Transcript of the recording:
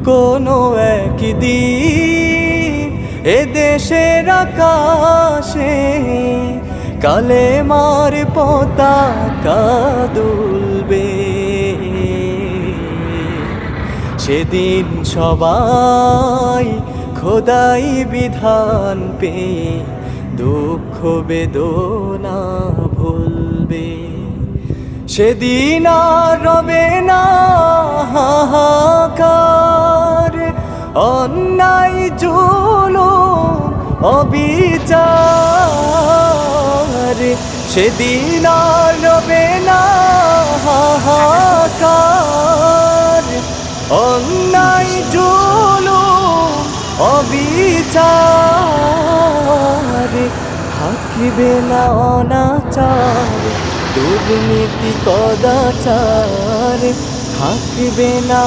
কোনো একদিন এ দেশের আকাশে কালেমার পতাকা দুলবে। সেদিন সবাই খোদাই বিধান পেয়ে দুঃখ বেদনা ভুলবে। সেদিন আর রবে না হাহাকার, অন্যায় জুলুম অবিচার। সেদিন আর রবে না হাহাকার, অন্যায় জুলুম অবিচার। থাকিবে না অনাচার, দুর্নীতি কদাচার। থাকিবে না